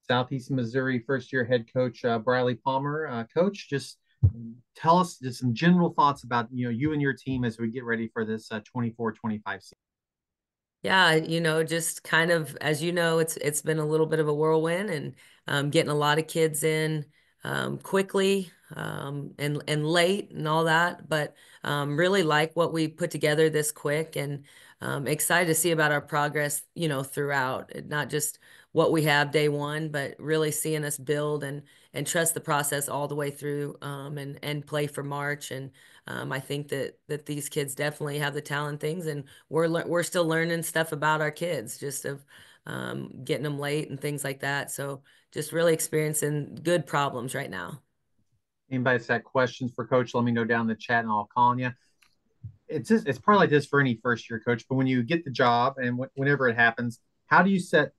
Southeast Missouri first-year head coach Briley Palmer. Coach, just tell us just some general thoughts about you and your team as we get ready for this 24-25 season. Yeah, just kind of as it's been a little bit of a whirlwind and getting a lot of kids in quickly and late and all that, but really like what we put together this quick and excited to see about our progress, throughout, not just what we have day one, but really seeing us build and trust the process all the way through and play for March. And I think that these kids definitely have the talent things, and we're still learning stuff about our kids, just of getting them late and things like that. So just really experiencing good problems right now. Anybody that's got questions for Coach, let me know down in the chat and I'll call on you. It's probably like this for any first-year coach, but when you get the job and whenever it happens, how do you set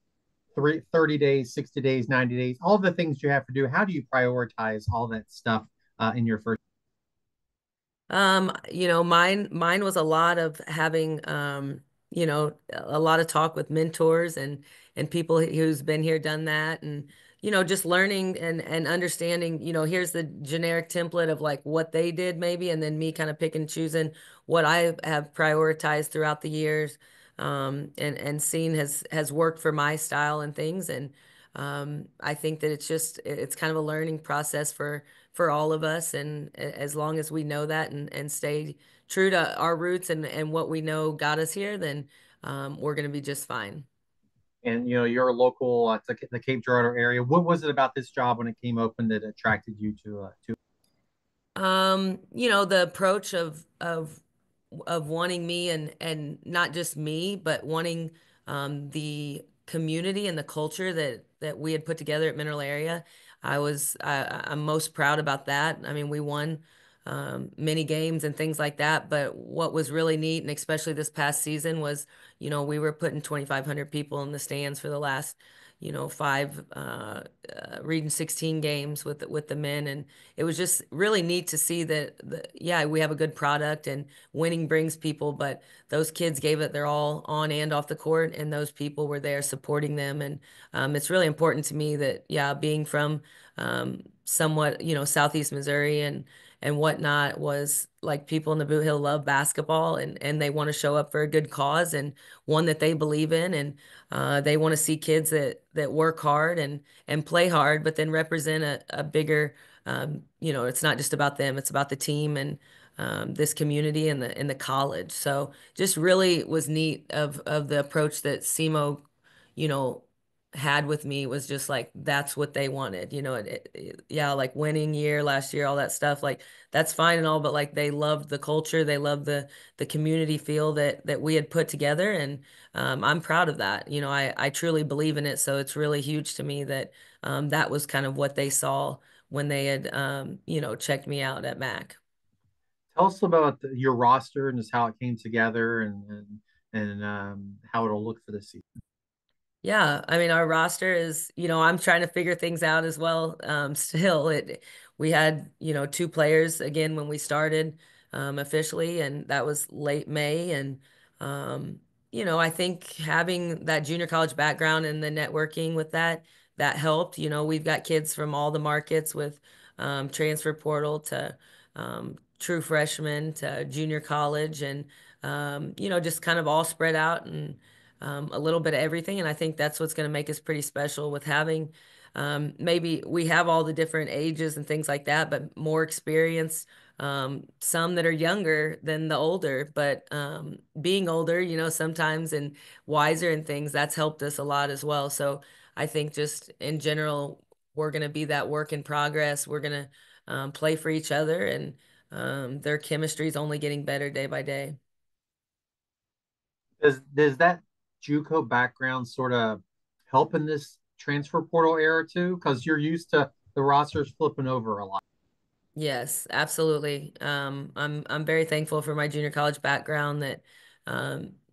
30 days, 60 days, 90 days, all the things you have to do? How do you prioritize all that stuff in your first? Mine was a lot of having, a lot of talk with mentors and people who's been here, done that, and just learning and understanding. Here's the generic template of like what they did maybe, and then me kind of picking and choosing what I have prioritized throughout the years, and seen has worked for my style and things. And I think that it's kind of a learning process for all of us. And as long as we know that and stay true to our roots and what we know got us here, then we're going to be just fine. And you're a local to the Cape Girardeau area. What was it about this job when it came open that attracted you to? The approach of wanting me and not just me, but wanting the community and the culture that we had put together at Mineral Area. I'm most proud about that. I mean, we won many games and things like that, but what was really neat, and especially this past season, was we were putting 2,500 people in the stands for the last five Region 16 games with the men. And it was just really neat to see that yeah, we have a good product and winning brings people, but those kids gave it their all on and off the court, and those people were there supporting them. And it's really important to me that, yeah, being from somewhat, Southeast Missouri and whatnot, was like people in the Boot Hill love basketball, and they want to show up for a good cause and one that they believe in. And they want to see kids that work hard and play hard, but then represent a bigger, it's not just about them, it's about the team and this community and the college. So just really was neat of the approach that SEMO, you know, had with me. Was just like that's what they wanted. Yeah, like winning year last year, all that stuff. Like that's fine and all, but like they loved the culture, they loved the community feel that we had put together, and I'm proud of that. I truly believe in it, so it's really huge to me that that was kind of what they saw when they had checked me out at Mac. Tell us about your roster and just how it came together and how it'll look for this season. Yeah, I mean, our roster is, I'm trying to figure things out as well. Still, we had, two players again when we started officially, and that was late May. And I think having that junior college background and the networking with that helped. We've got kids from all the markets with transfer portal to true freshmen to junior college, and just kind of all spread out and a little bit of everything. And I think that's what's going to make us pretty special with having maybe we have all the different ages and things like that, but more experience. Some that are younger than the older, but being older, sometimes and wiser and things, that's helped us a lot as well. So I think just in general, we're going to be that work in progress. We're going to play for each other, and their chemistry is only getting better day by day. Does that JUCO background sort of help in this transfer portal era too? Because you're used to the rosters flipping over a lot. Yes, absolutely. I'm very thankful for my junior college background, that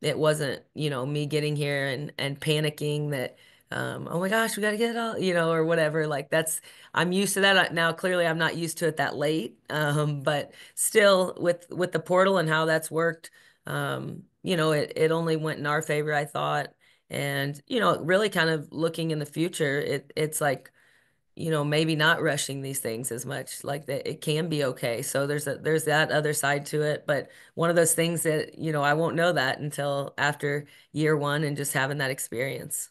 it wasn't, me getting here and panicking that oh my gosh, we got to get it all, or whatever. Like that's I'm used to that now. Clearly, I'm not used to it that late. But still with the portal and how that's worked, it only went in our favor, I thought. And, really kind of looking in the future, it's like, maybe not rushing these things as much, like that it can be okay. So there's that other side to it. But one of those things that, I won't know that until after year one and just having that experience.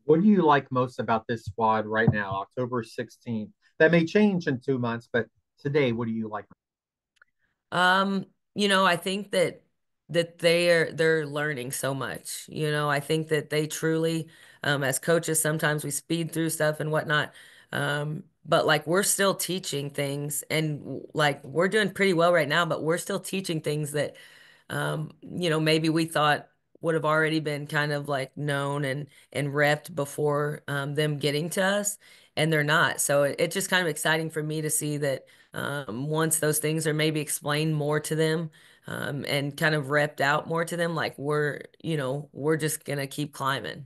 What do you like most about this squad right now, October 16th? That may change in 2 months, but today, what do you like? Um, I think that they're learning so much. I think that they truly, as coaches, sometimes we speed through stuff and whatnot. But like we're still teaching things and like we're doing pretty well right now, but we're still teaching things that maybe we thought would have already been kind of like known and repped before them getting to us, and they're not. So it's just kind of exciting for me to see that once those things are maybe explained more to them and kind of repped out more to them, like we're just gonna keep climbing.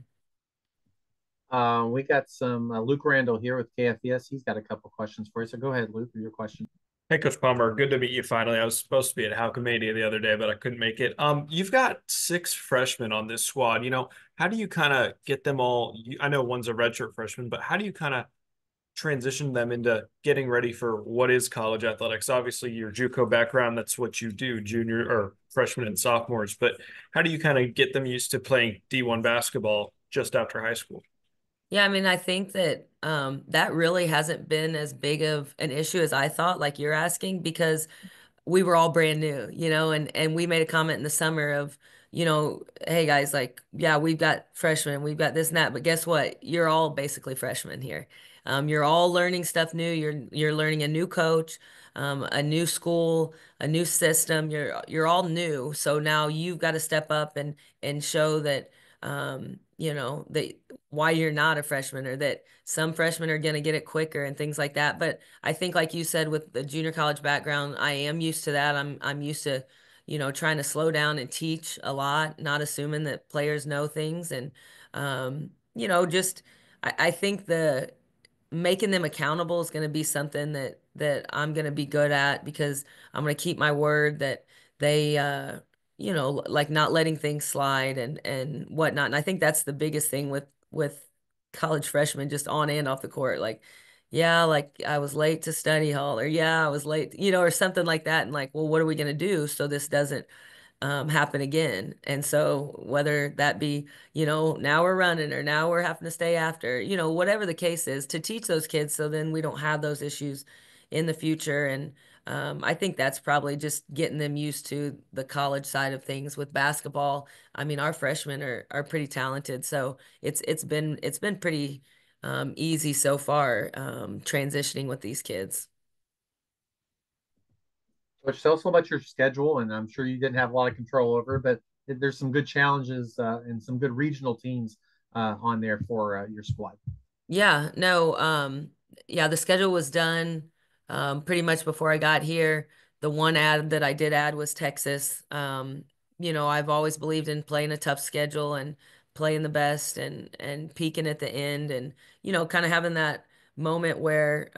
We got some Luke Randall here with KFES. He's got a couple questions for you. So go ahead, Luke, with your question. Hey, Coach Palmer, good to meet you finally. I was supposed to be at Halcomedia the other day, but I couldn't make it. You've got six freshmen on this squad. How do you kind of get them all? I know one's a redshirt freshman, but how do you kind of transition them into getting ready for what is college athletics? Obviously, your JUCO background, that's what you do, junior or freshmen and sophomores. But how do you kind of get them used to playing D1 basketball just after high school? Yeah, I mean, I think that that really hasn't been as big of an issue as I thought, like you're asking, because we were all brand new, and we made a comment in the summer of, hey guys, like, yeah, we've got freshmen, we've got this and that, but guess what? You're all basically freshmen here. You're all learning stuff new. You're learning a new coach, a new school, a new system. You're all new. So now you've got to step up and show that that why you're not a freshman or that some freshmen are going to get it quicker and things like that. But I think, like you said, with the junior college background, I am used to that. I'm used to, trying to slow down and teach a lot, not assuming that players know things. And, just I think the making them accountable is going to be something that I'm going to be good at because I'm going to keep my word that they like not letting things slide and whatnot. And I think that's the biggest thing with college freshmen just on and off the court. Like, yeah, like I was late to study hall or yeah, I was late, or something like that. And like, well, what are we going to do so this doesn't happen again. And so whether that be, now we're running or now we're having to stay after, whatever the case is, to teach those kids so then we don't have those issues in the future. And I think that's probably just getting them used to the college side of things with basketball. I mean, our freshmen are pretty talented, so it's been pretty easy so far transitioning with these kids. Which tell us about your schedule, and I'm sure you didn't have a lot of control over, but there's some good challenges and some good regional teams on there for your squad. Yeah, no, yeah, the schedule was done pretty much before I got here. The one ad that I did add was Texas. I've always believed in playing a tough schedule and playing the best and peaking at the end and kind of having that moment where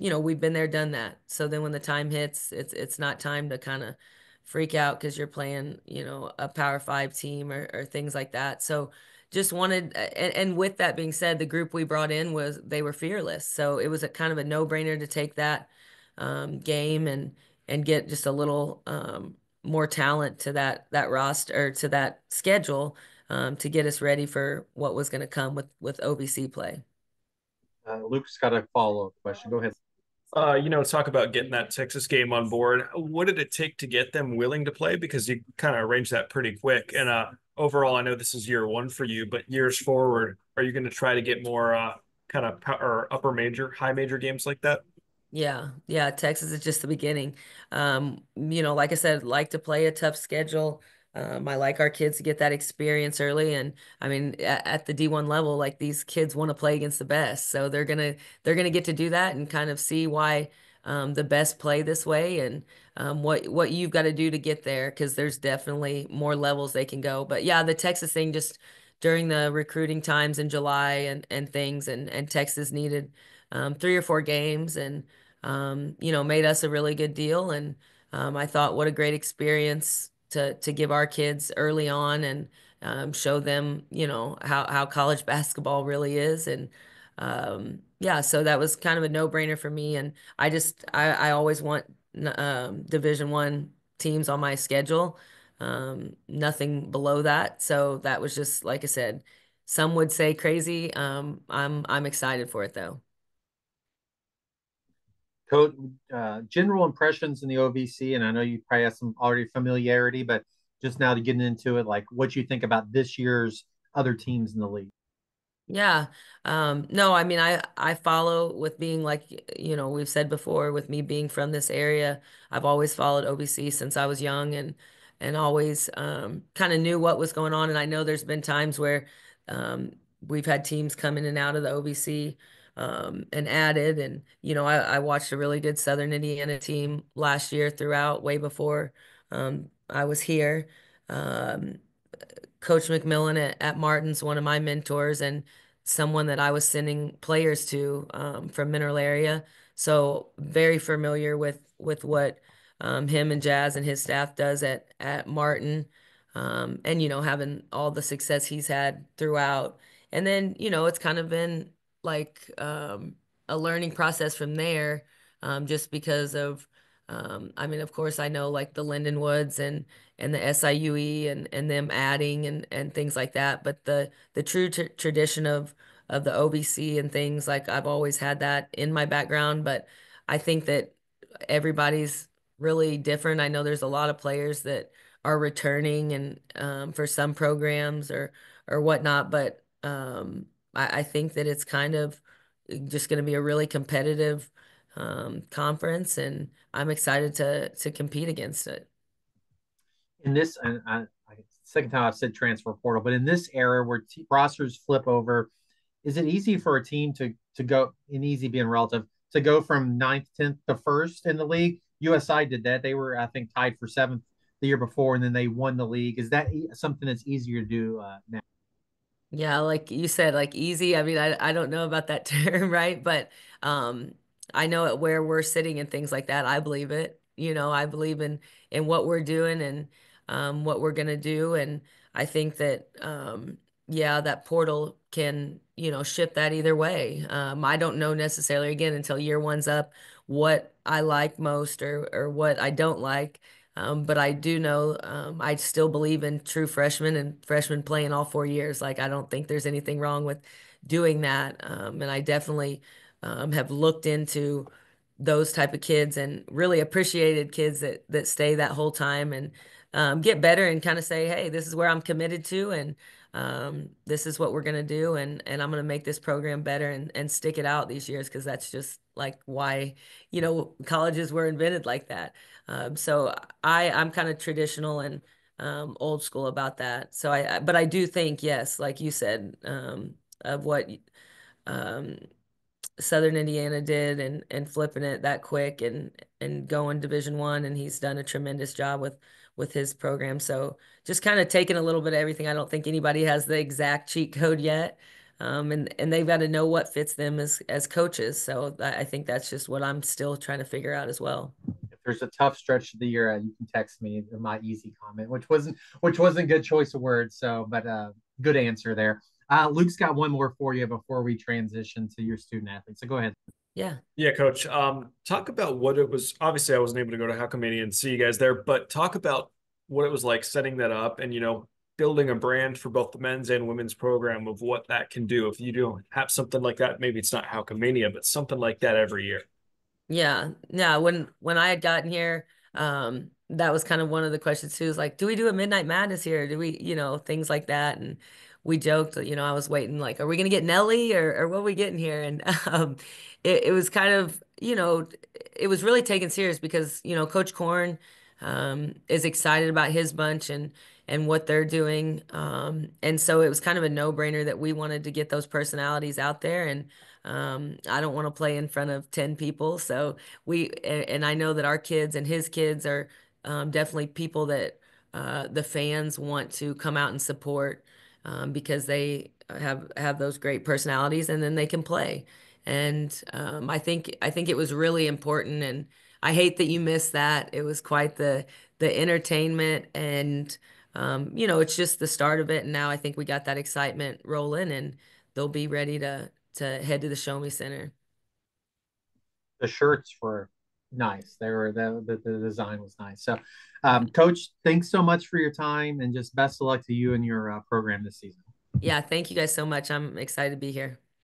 we've been there, done that. So then when the time hits, it's not time to kind of freak out because you're playing, a Power Five team or things like that. So just wanted and with that being said, the group we brought in was they were fearless, so it was a kind of a no-brainer to take that game and get just a little more talent to that roster or to that schedule to get us ready for what was going to come with OVC play. Luke's got a follow-up question. Go ahead. Talk about getting that Texas game on board. What did it take to get them willing to play? Because you kind of arranged that pretty quick. And overall, I know this is year one for you, but years forward, are you going to try to get more kind of or upper major, high major games like that? Yeah, yeah, Texas is just the beginning. Like I said, like to play a tough schedule. I like our kids to get that experience early, and I mean, at the D1 level, like these kids want to play against the best, so they're gonna get to do that and kind of see why the best play this way and what you've got to do to get there, because there's definitely more levels they can go. But yeah, the Texas thing just during the recruiting times in July and things, and Texas needed 3 or 4 games and made us a really good deal. And I thought what a great experience to give our kids early on show them, how college basketball really is. And yeah, so that was kind of a no-brainer for me. And I always want Division I teams on my schedule, nothing below that. So that was just, like I said, some would say crazy. I'm excited for it though. Coach, general impressions in the OVC, and I know you probably have some already familiarity, but just now to getting into it, like what you think about this year's other teams in the league. Yeah. No, I mean, I follow with being like, we've said before, with me being from this area, I've always followed OVC since I was young, and always kind of knew what was going on. And I know there's been times where um, we've had teams come in and out of the OVC and added. And, I watched a really good Southern Indiana team last year throughout, way before I was here. Um, Coach McMillan at Martin's one of my mentors and someone that I was sending players to from Mineral area. So very familiar with what him and Jazz and his staff does at Martin. And having all the success he's had throughout. And then, it's kind of been like a learning process from there, just because of I mean, of course, I know like the Lindenwoods and the SIUE and them adding and things like that. But the true tradition of the OVC and things, like I've always had that in my background. But I think that everybody's really different. I know there's a lot of players that are returning and for some programs or whatnot. But I think that it's kind of just going to be a really competitive conference, and I'm excited to compete against it. In this, and second time I've said transfer portal, but in this era where rosters flip over, is it easy for a team to go, and easy being relative, to go from ninth, 10th to first in the league? USI did that. They were, I think, tied for seventh the year before, and then they won the league. Is that something that's easier to do now? Yeah, like you said, like easy. I mean, I don't know about that term, right? But um, I know at where we're sitting and things like that. I believe it. I believe in what we're doing and what we're gonna do. And I think that yeah, that portal can shift that either way. I don't know necessarily again until year one's up what I like most or what I don't like. But I do know I still believe in true freshmen and freshmen playing all 4 years. Like, I don't think there's anything wrong with doing that. And I definitely have looked into those type of kids and really appreciated kids that stay that whole time and get better and kind of say, hey, this is where I'm committed to, and this is what we're gonna do, and I'm gonna make this program better and stick it out these years because that's just like why colleges were invented like that. So I'm kind of traditional and old school about that. So but I do think, yes, like you said, of what um, Southern Indiana did and flipping it that quick and going Division I, and he's done a tremendous job with his program. So just kind of taking a little bit of everything. I don't think anybody has the exact cheat code yet. And they've got to know what fits them as coaches. So I think that's just what I'm still trying to figure out as well. If there's a tough stretch of the year, you can text me my easy comment, which wasn't good choice of words. So, but good answer there. Luke's got one more for you before we transition to your student athletes. So go ahead. Yeah. Yeah, coach. Talk about what it was. Obviously, I wasn't able to go to Halkomania and see you guys there, but talk about what it was like setting that up and, building a brand for both the men's and women's program of what that can do. If you do have something like that, maybe it's not Halkomania, but something like that every year. Yeah. Yeah. When I had gotten here, that was kind of one of the questions too, is like, do we do a Midnight Madness here? Do we, things like that? And we joked, I was waiting, like, are we gonna get Nelly or what are we getting here? And it was kind of, it was really taken serious because, Coach Corn is excited about his bunch and what they're doing. And so it was kind of a no-brainer that we wanted to get those personalities out there. And I don't want to play in front of 10 people. So and I know that our kids and his kids are definitely people that the fans want to come out and support because they have those great personalities and then they can play. And I think it was really important. And I hate that you missed that. It was quite the entertainment and it's just the start of it. And now I think we got that excitement rolling, and they'll be ready to head to the Show Me Center. The shirts were nice. They were the design was nice. So, Coach, thanks so much for your time, and just best of luck to you and your program this season. Yeah, thank you guys so much. I'm excited to be here.